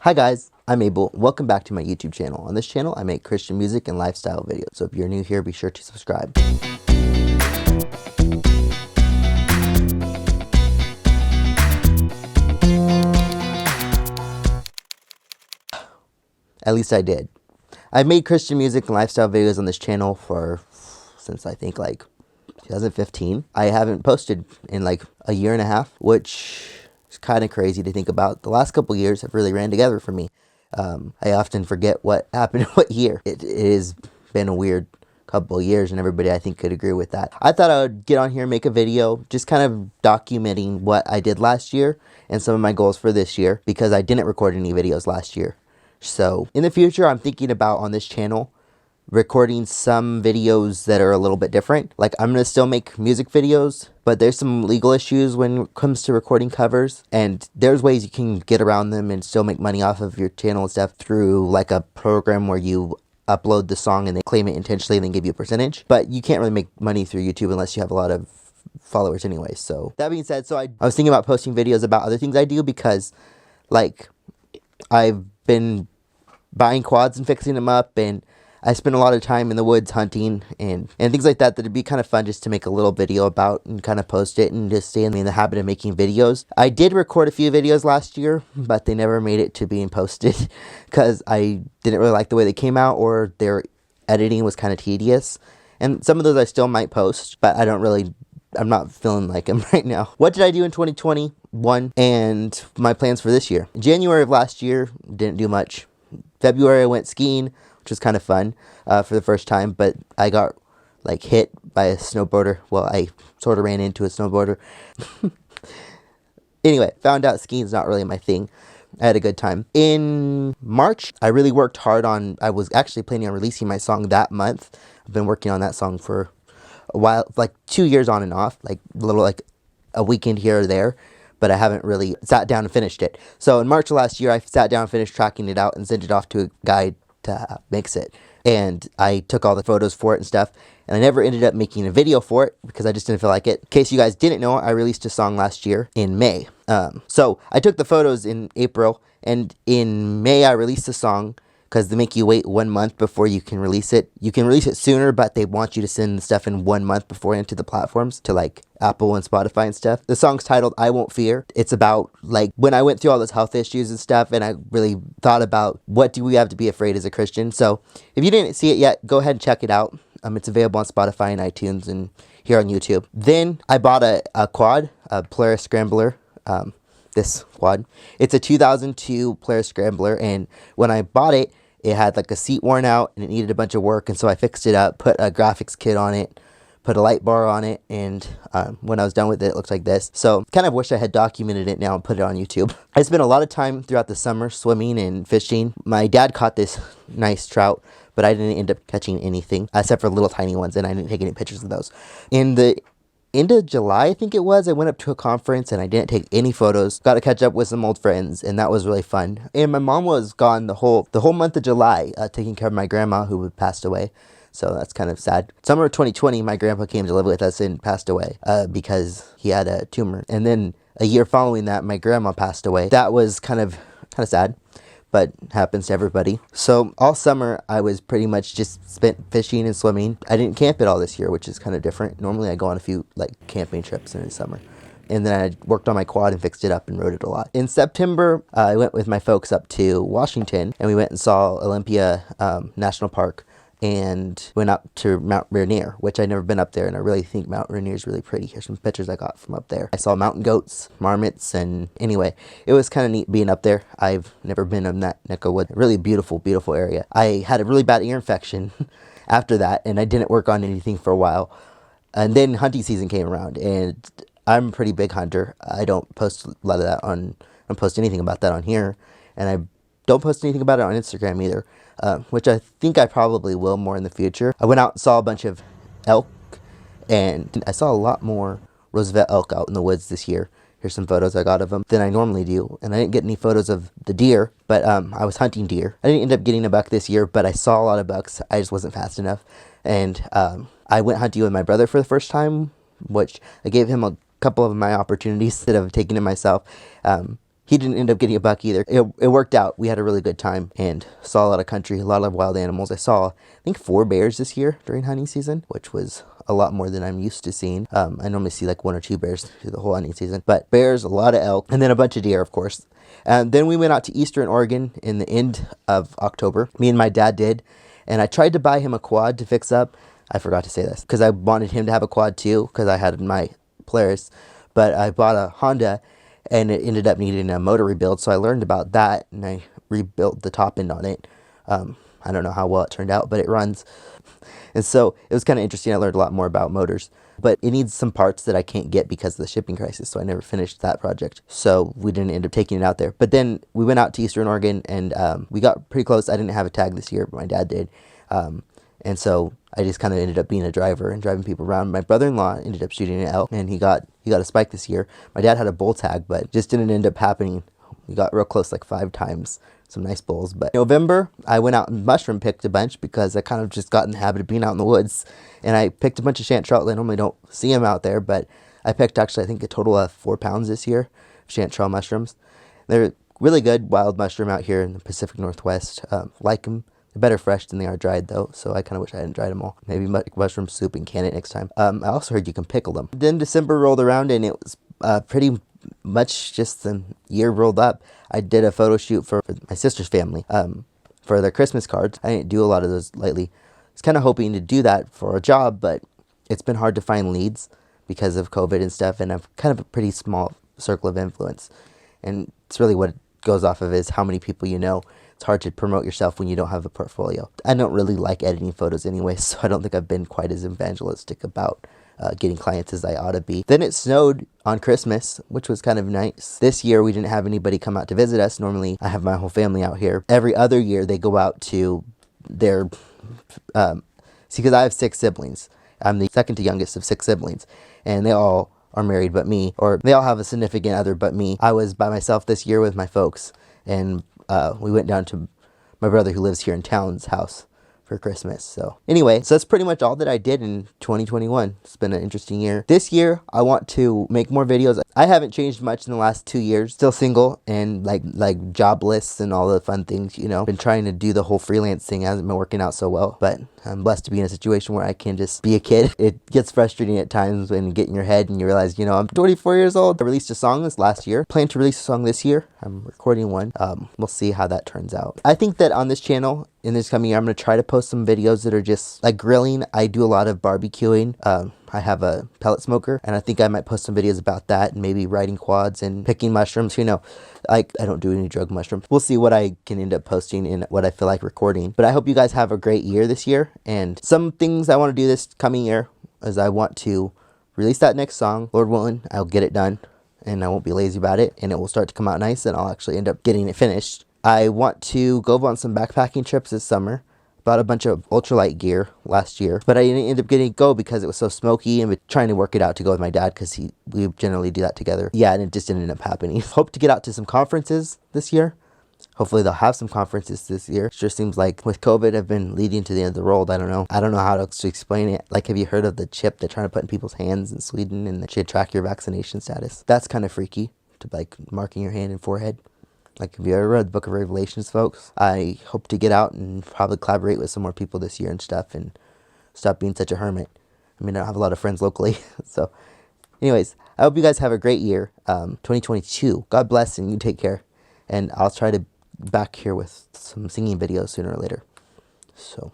Hi guys, I'm Abel. Welcome back to my YouTube channel. On this channel, I make Christian music and lifestyle videos. So if you're new here, be sure to subscribe. At least I did. I've made Christian music and lifestyle videos on this channel since I think like 2015. I haven't posted in like a year and a half, which is kind of crazy to think about. The last couple years have really ran together for me. I often forget what happened what year. It has been a weird couple of years, and everybody I think could agree with that. I thought I would get on here and make a video just kind of documenting what I did last year and some of my goals for this year, because I didn't record any videos last year. So in the future, I'm thinking about on this channel recording some videos that are a little bit different. Like, I'm gonna still make music videos, but there's some legal issues when it comes to recording covers, and there's ways you can get around them and still make money off of your channel and stuff through like a program where you upload the song and they claim it intentionally and then give you a percentage. But you can't really make money through YouTube unless you have a lot of followers anyway. So that being said, I was thinking about posting videos about other things I do, because like I've been buying quads and fixing them up, and I spend a lot of time in the woods hunting and things like that. That'd be kind of fun just to make a little video about and kind of post it and just stay in the habit of making videos. I did record a few videos last year, but they never made it to being posted because I didn't really like the way they came out, or their editing was kind of tedious. And some of those I still might post, but I'm not feeling like them right now. What did I do in 2021 and my plans for this year? In January of last year, didn't do much. February I went skiing, which was kind of fun for the first time, but I got like hit by a snowboarder. Well, I sort of ran into a snowboarder. Anyway, found out skiing's not really my thing. I had a good time. In March, I really worked hard I was actually planning on releasing my song that month. I've been working on that song for a while, like 2 years on and off, like a weekend here or there, but I haven't really sat down and finished it. So in March of last year, I sat down and finished tracking it out and sent it off to a guy to mix it. And I took all the photos for it and stuff, and I never ended up making a video for it because I just didn't feel like it. In case you guys didn't know, I released a song last year in May. So I took the photos in April, and in May I released the song, because they make you wait 1 month before you can release it. You can release it sooner, but they want you to send the stuff in 1 month beforehand to the platforms, to like Apple and Spotify and stuff. The song's titled I Won't Fear. It's about like when I went through all those health issues and stuff, and I really thought about what do we have to be afraid as a Christian. So if you didn't see it yet, go ahead and check it out. It's available on Spotify and iTunes and here on YouTube. Then I bought a quad, a Polaris Scrambler. This quad. It's a 2002 Polaris Scrambler, and when I bought it, it had like a seat worn out and it needed a bunch of work, and so I fixed it up, put a graphics kit on it, put a light bar on it, and when I was done with it, it looks like this. So kind of wish I had documented it now and put it on YouTube. I spent a lot of time throughout the summer swimming and fishing. My dad caught this nice trout, but I didn't end up catching anything except for little tiny ones, and I didn't take any pictures of those. In the end of July, I think it was, I went up to a conference and I didn't take any photos. Got to catch up with some old friends, and that was really fun. And my mom was gone the whole month of July, taking care of my grandma who had passed away. So that's kind of sad. Summer of 2020, my grandpa came to live with us and passed away because he had a tumor. And then a year following that, my grandma passed away. That was kind of sad, but happens to everybody. So all summer I was pretty much just spent fishing and swimming. I didn't camp at all this year, which is kind of different. Normally I go on a few like camping trips in the summer. And then I worked on my quad and fixed it up and rode it a lot. In September, I went with my folks up to Washington, and we went and saw Olympia National Park, and went up to Mount Rainier, which I'd never been up there, and I really think Mount Rainier is really pretty. Here's some pictures I got from up there. I saw mountain goats, marmots, and anyway, it was kind of neat being up there. I've never been in that neck of wood. Really beautiful, beautiful area. I had a really bad ear infection after that, and I didn't work on anything for a while. And then hunting season came around, and I'm a pretty big hunter. I don't post a lot of that I don't post anything about that on here, and I don't post anything about it on Instagram either. Which I think I probably will more in the future. I went out and saw a bunch of elk, and I saw a lot more Roosevelt elk out in the woods this year. Here's some photos I got of them than I normally do. And I didn't get any photos of the deer, but I was hunting deer. I didn't end up getting a buck this year, but I saw a lot of bucks. I just wasn't fast enough. And I went hunting with my brother for the first time, which I gave him a couple of my opportunities instead of taking it myself. He didn't end up getting a buck either. It worked out. We had a really good time and saw a lot of country, a lot of wild animals. I saw, I think, 4 bears this year during hunting season, which was a lot more than I'm used to seeing. I normally see like 1 or 2 bears through the whole hunting season, but bears, a lot of elk, and then a bunch of deer, of course. And then we went out to Eastern Oregon in the end of October. Me and my dad did, and I tried to buy him a quad to fix up. I forgot to say this because I wanted him to have a quad too because I had my Polaris, but I bought a Honda and it ended up needing a motor rebuild. So I learned about that and I rebuilt the top end on it. I don't know how well it turned out, but it runs. And so it was kind of interesting. I learned a lot more about motors, but it needs some parts that I can't get because of the shipping crisis. So I never finished that project. So we didn't end up taking it out there. But then we went out to Eastern Oregon and we got pretty close. I didn't have a tag this year, but my dad did. And so I just kind of ended up being a driver and driving people around. My brother-in-law ended up shooting an elk and he got a spike this year. My dad had a bull tag, but just didn't end up happening. We got real close like 5 times. Some nice bulls. But November, I went out and mushroom picked a bunch because I kind of just got in the habit of being out in the woods. And I picked a bunch of chanterelle. I normally don't see them out there, but I picked actually, I think, a total of 4 pounds this year of chanterelle mushrooms. They're really good wild mushroom out here in the Pacific Northwest. Like them. They're better fresh than they are dried, though, so I kind of wish I hadn't dried them all. Maybe mushroom soup and can it next time. I also heard you can pickle them. Then December rolled around, and it was pretty much just the year rolled up. I did a photo shoot for my sister's family for their Christmas cards. I didn't do a lot of those lately. I was kind of hoping to do that for a job, but it's been hard to find leads because of COVID and stuff, and I've kind of a pretty small circle of influence. And it's really what it goes off of is how many people you know. It's hard to promote yourself when you don't have a portfolio. I don't really like editing photos anyway, so I don't think I've been quite as evangelistic about getting clients as I ought to be. Then it snowed on Christmas, which was kind of nice. This year we didn't have anybody come out to visit us. Normally I have my whole family out here. Every other year they go out to their, because I have 6 siblings. I'm the second to youngest of 6 siblings, and they all are married but me, or they all have a significant other but me. I was by myself this year with my folks, and we went down to my brother who lives here in town's house for Christmas. So anyway, so that's pretty much all that I did in 2021. It's been an interesting year. This year, I want to make more videos. I haven't changed much in the last 2 years. Still single and like jobless and all the fun things, you know. Been trying to do the whole freelance thing. Hasn't been working out so well, but I'm blessed to be in a situation where I can just be a kid. It gets frustrating at times when you get in your head and you realize, you know, I'm 24 years old. I released a song this last year. Plan to release a song this year. I'm recording one. We'll see how that turns out. I think that on this channel, in this coming year, I'm going to try to post some videos that are just like grilling. I do a lot of barbecuing. I have a pellet smoker, and I think I might post some videos about that and maybe riding quads and picking mushrooms. You know, I don't do any drug mushrooms. We'll see what I can end up posting and what I feel like recording. But I hope you guys have a great year this year. And some things I want to do this coming year is I want to release that next song. Lord willing, I'll get it done, and I won't be lazy about it, and it will start to come out nice, and I'll actually end up getting it finished. I want to go on some backpacking trips this summer. Bought a bunch of ultralight gear last year, but I didn't end up getting to go because it was so smoky, and trying to work it out to go with my dad because we generally do that together. Yeah, and it just didn't end up happening. Hope to get out to some conferences this year. Hopefully they'll have some conferences this year. It sure seems like with COVID, I've been leading to the end of the world. I don't know how to explain it. Like, have you heard of the chip they're trying to put in people's hands in Sweden and that should track your vaccination status? That's kind of freaky, to like marking your hand and forehead. Like, have you ever read the Book of Revelations, folks? I hope to get out and probably collaborate with some more people this year and stuff and stop being such a hermit. I mean, I don't have a lot of friends locally. So, anyways, I hope you guys have a great year. 2022. God bless and you take care. And I'll try to back here with some singing videos sooner or later. So.